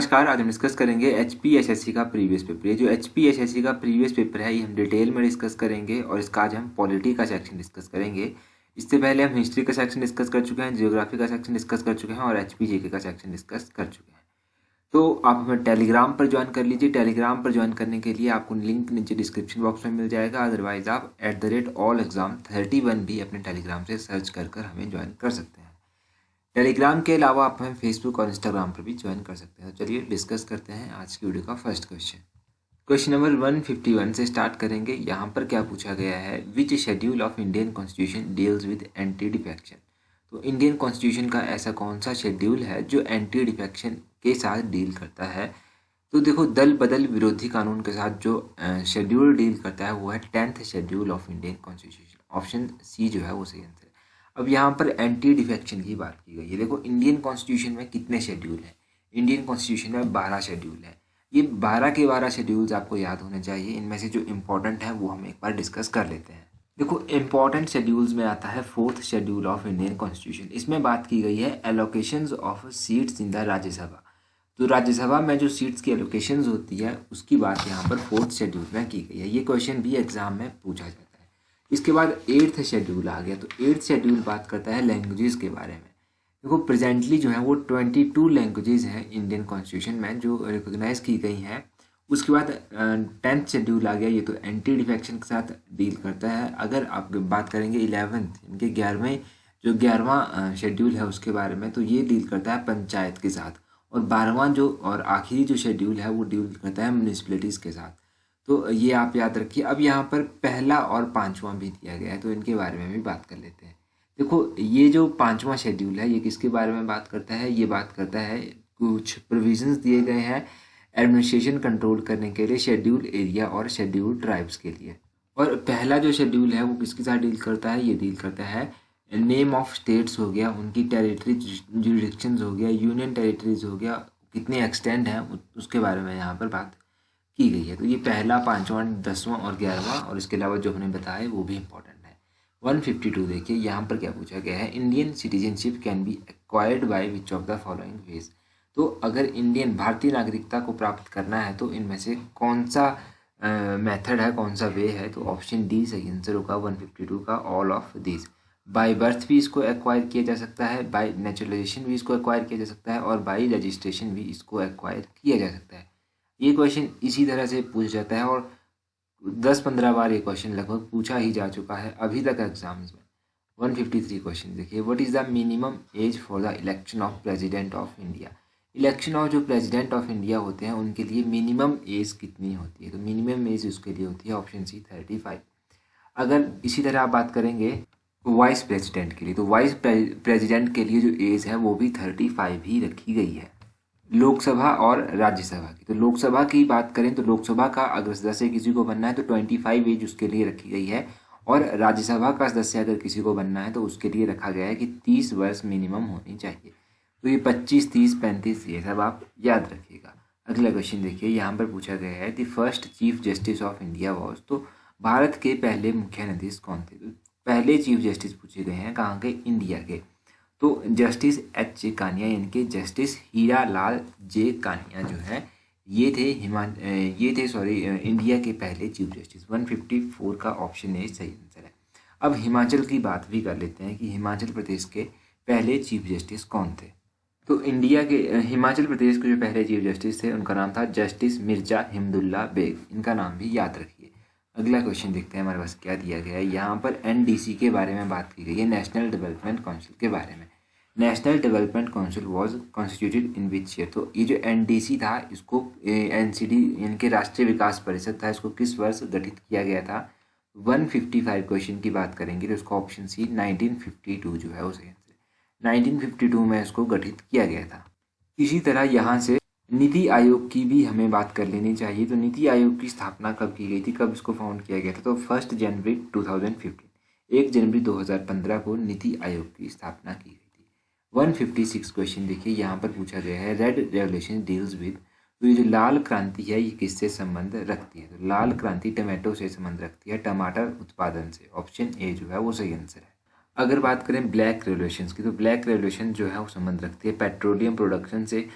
नमस्कार। आज हम डिस्कस करेंगे HPSSC का प्रीवियस पेपर। ये जो HPSSC का प्रीवियस पेपर है ये हम डिटेल में डिस्कस करेंगे और इसका आज हम पॉलिटी का सेक्शन डिस्कस करेंगे। इससे पहले हम हिस्ट्री का सेक्शन डिस्कस कर चुके हैं, जियोग्राफी का सेक्शन डिस्कस कर चुके हैं और HPJK का सेक्शन डिस्कस कर चुके हैं। तो आप हमें टेलीग्राम पर ज्वाइन कर लीजिए। टेलीग्राम पर ज्वाइन करने के लिए आपको लिंक नीचे डिस्क्रिप्शन बॉक्स में मिल जाएगा। अदरवाइज आप @allexam31 भी अपने टेलीग्राम से सर्च कर हमें ज्वाइन कर सकते हैं। टेलीग्राम के अलावा आप हमें फेसबुक और इंस्टाग्राम पर भी ज्वाइन कर सकते हैं। तो चलिए डिस्कस करते हैं आज की वीडियो का फर्स्ट क्वेश्चन। क्वेश्चन नंबर 151 से स्टार्ट करेंगे। यहाँ पर क्या पूछा गया है, which schedule of Indian constitution deals with anti defection. तो इंडियन कॉन्स्टिट्यूशन का ऐसा कौन सा शेड्यूल है जो एंटी डिफेक्शन के साथ डील करता है। तो देखो, दल बदल विरोधी कानून के साथ जो शेड्यूल डील करता है वो है 10th schedule of Indian constitution. Option C जो है वो सही आंसर है। अब यहाँ पर एंटी डिफेक्शन की बात की गई है। देखो, इंडियन कॉन्स्टिट्यूशन में कितने शेड्यूल हैं? इंडियन कॉन्स्टिट्यूशन में 12 शेड्यूल है। ये 12 के 12 शेड्यूल्स आपको याद होने चाहिए। इनमें से जो इंपॉर्टेंट है वो हम एक बार डिस्कस कर लेते हैं। देखो, इंपॉर्टेंट शेड्यूल्स में आता है 4th schedule of Indian constitution. इसमें बात की गई है allocations of seats in the Rajya Sabha. तो राज्यसभा में जो सीट्स की एलोकेशंस होती है उसकी बात यहाँ पर 4th शेड्यूल में की गई है। ये क्वेश्चन भी एग्जाम में पूछा जाता है। इसके बाद 8th शेड्यूल आ गया। तो 8th शेड्यूल बात करता है लैंग्वेजेस के बारे में। देखो, प्रेजेंटली जो है वो 22 लैंग्वेजेस हैं इंडियन कॉन्स्टिट्यूशन में जो रिकॉग्नाइज की गई हैं। उसके बाद 10th शेड्यूल आ गया। ये तो एंटी डिफेक्शन के साथ डील करता है। अगर आप बात करेंगे 11th इनके 11वें जो 11वां शेड्यूल है उसके बारे में, तो ये डील करता है पंचायत के साथ। और 12वां जो और आखिरी जो शेड्यूल है वो डील करता है म्यूनिसिपलिटीज़ के साथ। तो ये आप याद रखिए। अब यहाँ पर पहला और 5वां भी दिया गया है, तो इनके बारे में भी बात कर लेते हैं। देखो, ये जो 5वां शेड्यूल है ये किसके बारे में बात करता है? ये बात करता है, कुछ प्रोविजंस दिए गए हैं एडमिनिस्ट्रेशन कंट्रोल करने के लिए शेड्यूल एरिया और शेड्यूल ट्राइब्स के लिए। और पहला जो शेड्यूल है वो किसके साथ डील करता है? ये डील करता है नेम ऑफ स्टेट्स हो गया, उनकी टेरिटरी जुरिडिक्शंस हो गया, यूनियन टेरिटरीज हो गया, कितने एक्सटेंड हैं उसके बारे में यहाँ पर बात की गई है। तो ये पहला, 5वां, 10वां और 11वां और इसके अलावा जो हमने बताया वो भी इंपॉर्टेंट है। 152 देखिए, यहाँ पर क्या पूछा गया है, Indian citizenship can be acquired by which of the following veg. तो अगर इंडियन भारतीय नागरिकता को प्राप्त करना है तो इनमें से कौन सा मेथड है, कौन सा वे है? तो ऑप्शन डी सही आंसर होगा 152 का, all of this. By birth भी इसको एक्वायर किया जा सकता है, बाय नेचुरलाइजेशन भी इसको एक्वायर किया जा सकता है और बाय रजिस्ट्रेशन भी इसको एक्वायर किया जा सकता है। ये क्वेश्चन इसी तरह से पूछा जाता है और 10-15 बार ये क्वेश्चन लगभग पूछा ही जा चुका है अभी तक एग्जाम्स में। 153 क्वेश्चन देखिए, what is the minimum age for the election of president of India. Election of जो प्रेसिडेंट ऑफ इंडिया होते हैं उनके लिए मिनिमम एज कितनी होती है? तो मिनिमम एज उसके लिए होती है ऑप्शन सी 35। अगर इसी तरह आप बात करेंगे वाइस प्रेसिडेंट के लिए, तो वाइस प्रेसिडेंट के लिए जो एज है वो भी 35 ही रखी गई है। लोकसभा और राज्यसभा की, तो लोकसभा की बात करें तो लोकसभा का अगर सदस्य किसी को बनना है तो 25 एज उसके लिए रखी गई है। और राज्यसभा का सदस्य अगर किसी को बनना है तो उसके लिए रखा गया है कि 30 वर्ष मिनिमम होनी चाहिए। तो ये 25, 30, 35 ये सब आप याद रखिएगा। अगला क्वेश्चन देखिए, यहाँ पर पूछा गया है the first chief justice of India was. तो भारत के पहले मुख्य न्यायाधीश कौन थे? तो पहले चीफ जस्टिस पूछे गए हैं कहाँ के? इंडिया के। तो जस्टिस एच कानिया यानी कि जस्टिस हीरा लाल जे कानिया जो है ये थे इंडिया के पहले चीफ जस्टिस। 154 का ऑप्शन ए सही आंसर है। अब हिमाचल की बात भी कर लेते हैं कि हिमाचल प्रदेश के पहले चीफ जस्टिस कौन थे। तो इंडिया के हिमाचल प्रदेश के जो पहले चीफ जस्टिस थे उनका नाम था जस्टिस मिर्जा हिमदुल्ला बेग। इनका नाम भी याद रखिए। अगला क्वेश्चन देखते हैं हमारे पास क्या दिया गया है। यहाँ पर NDC के बारे में बात की गई है, नेशनल डेवलपमेंट काउंसिल के बारे में। National development council was constituted in which year. तो ये जो NDC था इसको NCD यानी कि राष्ट्रीय विकास परिषद था, इसको किस वर्ष गठित किया गया था? 155 क्वेश्चन की बात करेंगे तो इसको ऑप्शन सी 1952 जो है वो सही आंसर है। 1952 में इसको गठित किया गया था। इसी तरह यहाँ से नीति आयोग की भी हमें बात कर लेनी चाहिए। तो नीति आयोग की स्थापना कब की गई थी, कब इसको फाउंड किया गया था? तो 1 जनवरी 2015, 1 जनवरी 2015 को नीति आयोग की स्थापना की गई थी। 156 क्वेश्चन देखिए, यहाँ पर पूछा गया है रेड रेवोल्यूशन डील्स विद। तो ये जो लाल क्रांति है ये किससे संबंध रखती है? तो लाल क्रांति टमाटो से संबंध रखती है, टमाटर उत्पादन से। ऑप्शन ए जो है वो सही आंसर है। अगर बात करें ब्लैक रेवोल्यूशन की, तो ब्लैक रेवोल्यूशन जो है वो संबंध रखती है पेट्रोलियम प्रोडक्शन से,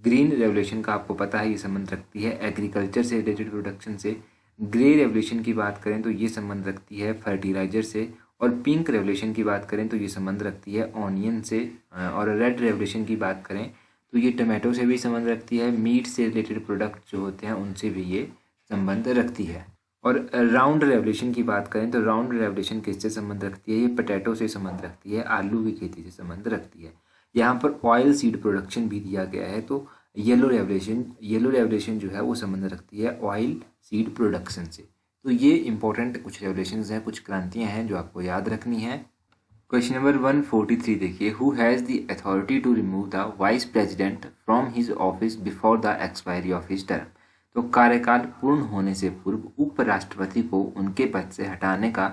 ग्रीन रेवोल्यूशन का आपको पता है ये संबंध रखती है एग्रीकल्चर से रिलेटेड प्रोडक्शन से। ग्रे रेवोल्यूशन की बात करें तो ये संबंध रखती है फर्टिलाइजर से। और पिंक रेवोल्यूशन की बात करें तो ये संबंध रखती है ऑनियन से। और रेड रेवोल्यूशन की बात करें तो ये टमाटो से भी संबंध रखती है। मीट से रिलेटेड प्रोडक्ट जो होते हैं उनसे भी ये संबंध रखती है। और राउंड रेवोल्यूशन की बात करें तो राउंड रेवोल्यूशन किससे संबंध रखती है? ये पोटैटो से संबंध रखती है, आलू की खेती से संबंध रखती है। यहाँ पर ऑयल सीड प्रोडक्शन भी दिया गया है, तो येलो रेवोल्यूशन जो है वो संबंध रखती है ऑयल सीड प्रोडक्शन से। तो ये इंपॉर्टेंट कुछ रेवोल्यूशंस हैं, कुछ क्रांतियां हैं जो आपको याद रखनी है। क्वेश्चन नंबर 143 देखिए, who has the authority to remove the vice president from his office before the expiry of his term. तो कार्यकाल पूर्ण होने से पूर्व उपराष्ट्रपति को उनके पद से हटाने का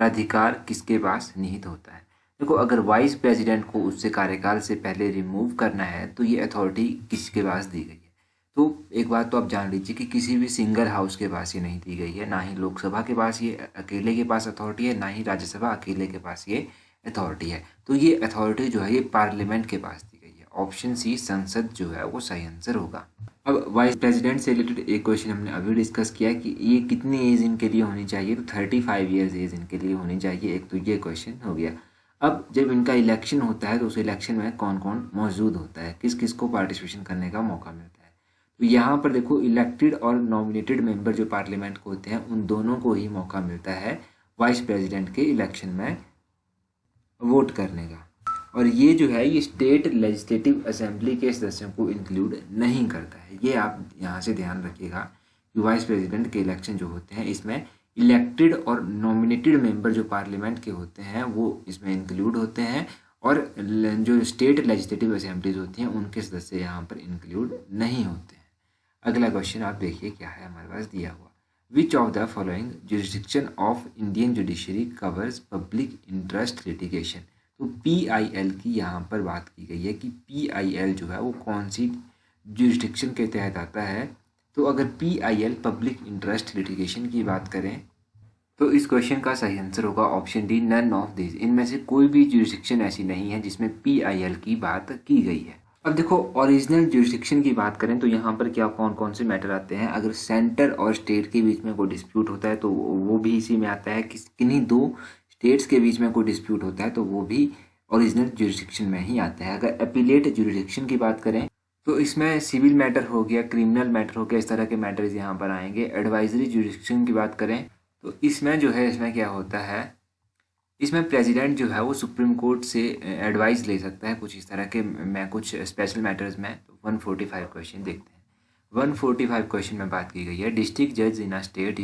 प्राधिकार किसके पास निहित होता है? देखो, अगर वाइस प्रेसिडेंट को उससे कार्यकाल से पहले रिमूव करना है तो ये अथॉरिटी किसके पास दी गई है? तो एक बात तो आप जान लीजिए कि किसी भी सिंगल हाउस के पास ये नहीं दी गई है, ना ही लोकसभा के पास ये अकेले के पास अथॉरिटी है, ना ही राज्यसभा अकेले के पास ये अथॉरिटी है। तो ये अथॉरिटी जो है ये पार्लियामेंट के पास दी गई है। ऑप्शन सी संसद जो है वो सही आंसर होगा। अब वाइस प्रेसिडेंट से रिलेटेड एक क्वेश्चन हमने अभी डिस्कस किया कि ये कितनी एज इनके लिए होनी चाहिए, तो 35 ईयर्स एज इनके लिए होनी चाहिए। एक तो ये क्वेश्चन हो गया। अब जब इनका इलेक्शन होता है तो उस इलेक्शन में कौन कौन मौजूद होता है, किस किस को पार्टिसिपेशन करने का मौका मिलता है? तो यहाँ पर देखो, इलेक्टेड और नॉमिनेटेड मेंबर जो पार्लियामेंट को होते हैं उन दोनों को ही मौका मिलता है वाइस प्रेसिडेंट के इलेक्शन में वोट करने का। और ये जो है ये स्टेट लेजिस्लेटिव असेंबली के सदस्यों को इंक्लूड नहीं करता है। ये आप यहाँ से ध्यान रखिएगा कि वाइस प्रेसिडेंट के इलेक्शन जो होते हैं इसमें इलेक्टेड और नॉमिनेटेड मेंबर जो पार्लियामेंट के होते हैं वो इसमें इंक्लूड होते हैं, और जो स्टेट लेजिस्लेटिव असेंबलीज होती हैं उनके सदस्य यहाँ पर इंक्लूड नहीं होते हैं। अगला क्वेश्चन आप देखिए क्या है हमारे पास दिया हुआ। Which of the following jurisdiction of Indian judiciary covers public interest litigation? तो PIL की यहाँ पर बात की गई है कि PIL जो है वो कौन सी जुरिस्डिक्शन के तहत आता है। तो अगर PIL पब्लिक इंटरेस्ट लिटिगेशन की बात करें तो इस क्वेश्चन का सही आंसर होगा option D, none of this. इनमें से कोई भी जुरिस्डिक्शन ऐसी नहीं है जिसमें PIL की बात की गई है। अब देखो, ओरिजिनल जुरिस्डिक्शन की बात करें तो यहाँ पर क्या कौन कौन से मैटर आते हैं। अगर सेंटर और स्टेट के बीच में कोई डिस्प्यूट होता है तो वो भी इसी में आता है। किन्हीं दो स्टेट्स के बीच में कोई डिस्प्यूट होता है तो वो भी ओरिजिनल जुरिस्डिक्शन में ही आता है। अगर अपीलेट जुरिस्डिक्शन की बात करें तो इसमें सिविल मैटर हो गया, क्रिमिनल मैटर हो गया, इस तरह के मैटर्स यहाँ पर आएंगे। एडवाइजरी जुरिस्डिक्शन की बात करें तो इसमें जो है इसमें क्या होता है, इसमें प्रेसिडेंट जो है वो सुप्रीम कोर्ट से एडवाइस ले सकता है कुछ इस तरह के मैं कुछ स्पेशल मैटर्स में। तो 145 क्वेश्चन देखते हैं। 145 क्वेश्चन में बात की गई है, डिस्ट्रिक्ट जज in a state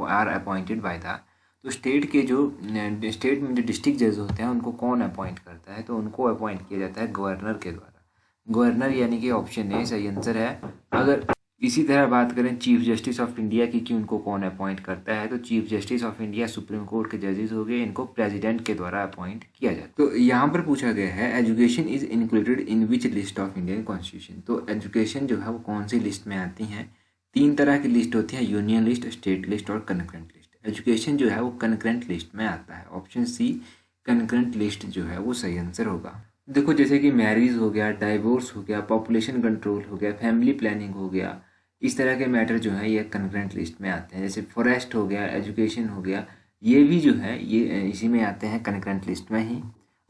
are appointed by the. तो स्टेट में जो डिस्ट्रिक्ट जज होते हैं उनको कौन अपॉइंट करता है? तो उनको अपॉइंट किया जाता है गवर्नर के द्वारा। गवर्नर यानी कि ऑप्शन ए सही आंसर है। अगर इसी तरह बात करें चीफ जस्टिस ऑफ इंडिया की कि उनको कौन अपॉइंट करता है, तो chief justice of India supreme court के जजेस हो गए, इनको प्रेसिडेंट के द्वारा अपॉइंट किया जाता है। तो यहाँ पर पूछा गया है education is included in which list of Indian constitution. तो एजुकेशन जो है वो कौन सी लिस्ट में आती हैं? 3 तरह की लिस्ट होती है, यूनियन लिस्ट, स्टेट लिस्ट और कनकरेंट लिस्ट। एजुकेशन जो है वो कनकरेंट लिस्ट में आता है। ऑप्शन सी कनकरेंट लिस्ट जो है वो सही आंसर होगा। देखो, जैसे कि मैरिज हो गया, डाइवोर्स हो गया, पॉपुलेशन कंट्रोल हो गया, फैमिली प्लानिंग हो गया, इस तरह के मैटर जो है ये कनकरेंट लिस्ट में आते हैं। जैसे फॉरेस्ट हो गया, एजुकेशन हो गया, ये भी जो है ये इसी में आते हैं कनकरेंट लिस्ट में ही।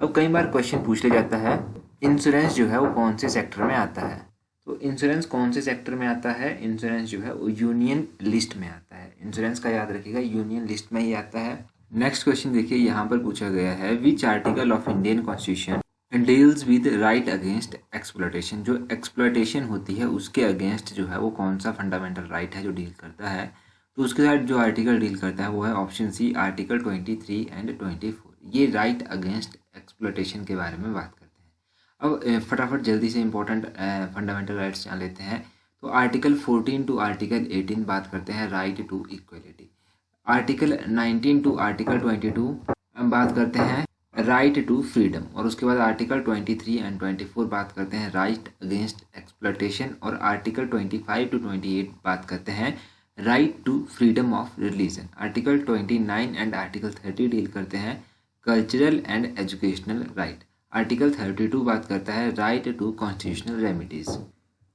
अब कई बार क्वेश्चन पूछ लिया जाता है इंश्योरेंस जो है वो कौन से सेक्टर में आता है। तो इंश्योरेंस कौन से सेक्टर में आता है? इंश्योरेंस जो है वो यूनियन लिस्ट में आता है। इंश्योरेंस का याद रखिएगा, यूनियन लिस्ट में ही आता है। नेक्स्ट क्वेश्चन देखिए, यहाँ पर पूछा गया है which article of Indian constitution deals with right against exploitation. जो एक्सप्लॉयटेशन होती है उसके अगेंस्ट जो है वो कौन सा फंडामेंटल राइट है जो डील करता है? तो उसके साथ जो आर्टिकल डील करता है वो है ऑप्शन सी, आर्टिकल 23 एंड 24। ये राइट अगेंस्ट एक्सप्लॉयटेशन के बारे में बात करते हैं। अब फटाफट जल्दी से इंपॉर्टेंट फंडामेंटल राइट्स जान लेते हैं। तो आर्टिकल 14 टू आर्टिकल 18 बात करते हैं right to equality. Article 19 to article 22 बात करते हैं राइट टू फ्रीडम। और उसके बाद आर्टिकल 23 एंड 24 बात करते हैं राइट अगेंस्ट एक्सप्लॉयटेशन। और आर्टिकल 25 टू 28 बात करते हैं right to freedom of religion. Article 29 and article 30 deal करते हैं cultural and educational right. Article 32 बात करता है राइट टू कॉन्स्टिट्यूशनल रेमिडीज।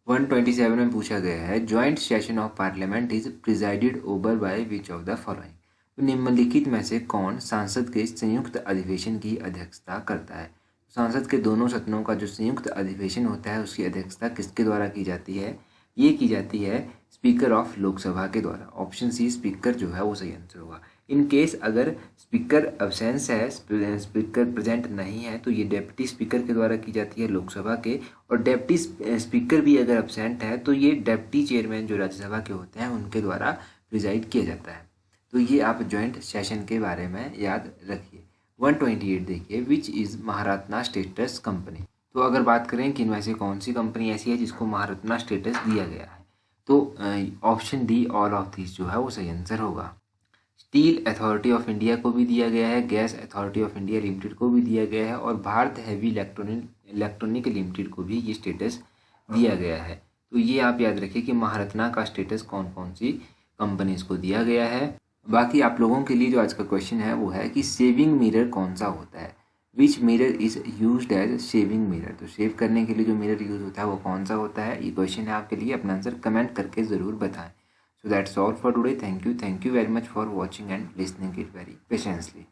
127 में पूछा गया है joint session of parliament is presided over by which of the following. तो निम्नलिखित में से कौन संसद के संयुक्त अधिवेशन की अध्यक्षता करता है। संसद के दोनों सदनों का जो संयुक्त अधिवेशन होता है उसकी अध्यक्षता किसके द्वारा की जाती है। ये की जाती है स्पीकर ऑफ लोकसभा के द्वारा। ऑप्शन सी स्पीकर जो है वो सही आंसर होगा। इन केस अगर स्पीकर अब्सेंस है, स्पीकर प्रेजेंट नहीं है, तो ये डेप्टी स्पीकर के द्वारा की जाती है लोकसभा के। और डेप्टी स्पीकर भी अगर अब्सेंट है तो ये डेप्टी चेयरमैन जो राज्यसभा के होते हैं उनके द्वारा प्रिजाइड किया जाता है। तो ये आप ज्वाइंट सेशन के बारे में याद रखिए। 128 देखिए which is Maharatna status company. तो अगर बात करें कि इनमें से कौन सी कंपनी ऐसी है जिसको महारत्ना स्टेटस दिया गया है, तो option D all of this जो है वो सही आंसर होगा। स्टील अथॉरिटी ऑफ इंडिया को भी दिया गया है, gas authority of India limited को भी दिया गया है और भारत हैवी इलेक्ट्रॉनिक लिमिटेड को भी ये स्टेटस दिया गया है। तो ये आप याद रखिए कि महारत्ना का स्टेटस कौन कौन सी कंपनीज को दिया गया है। बाकी आप लोगों के लिए जो आज का क्वेश्चन है वो है कि सेविंग मिरर कौन सा होता है। Which mirror is used as shaving mirror. तो शेव करने के लिए जो मिरर यूज होता है वो कौन सा होता है। ये क्वेश्चन है आपके लिए, अपना आंसर कमेंट करके ज़रूर बताएं। So that's all for today. Thank you very much for watching and listening it very patiently.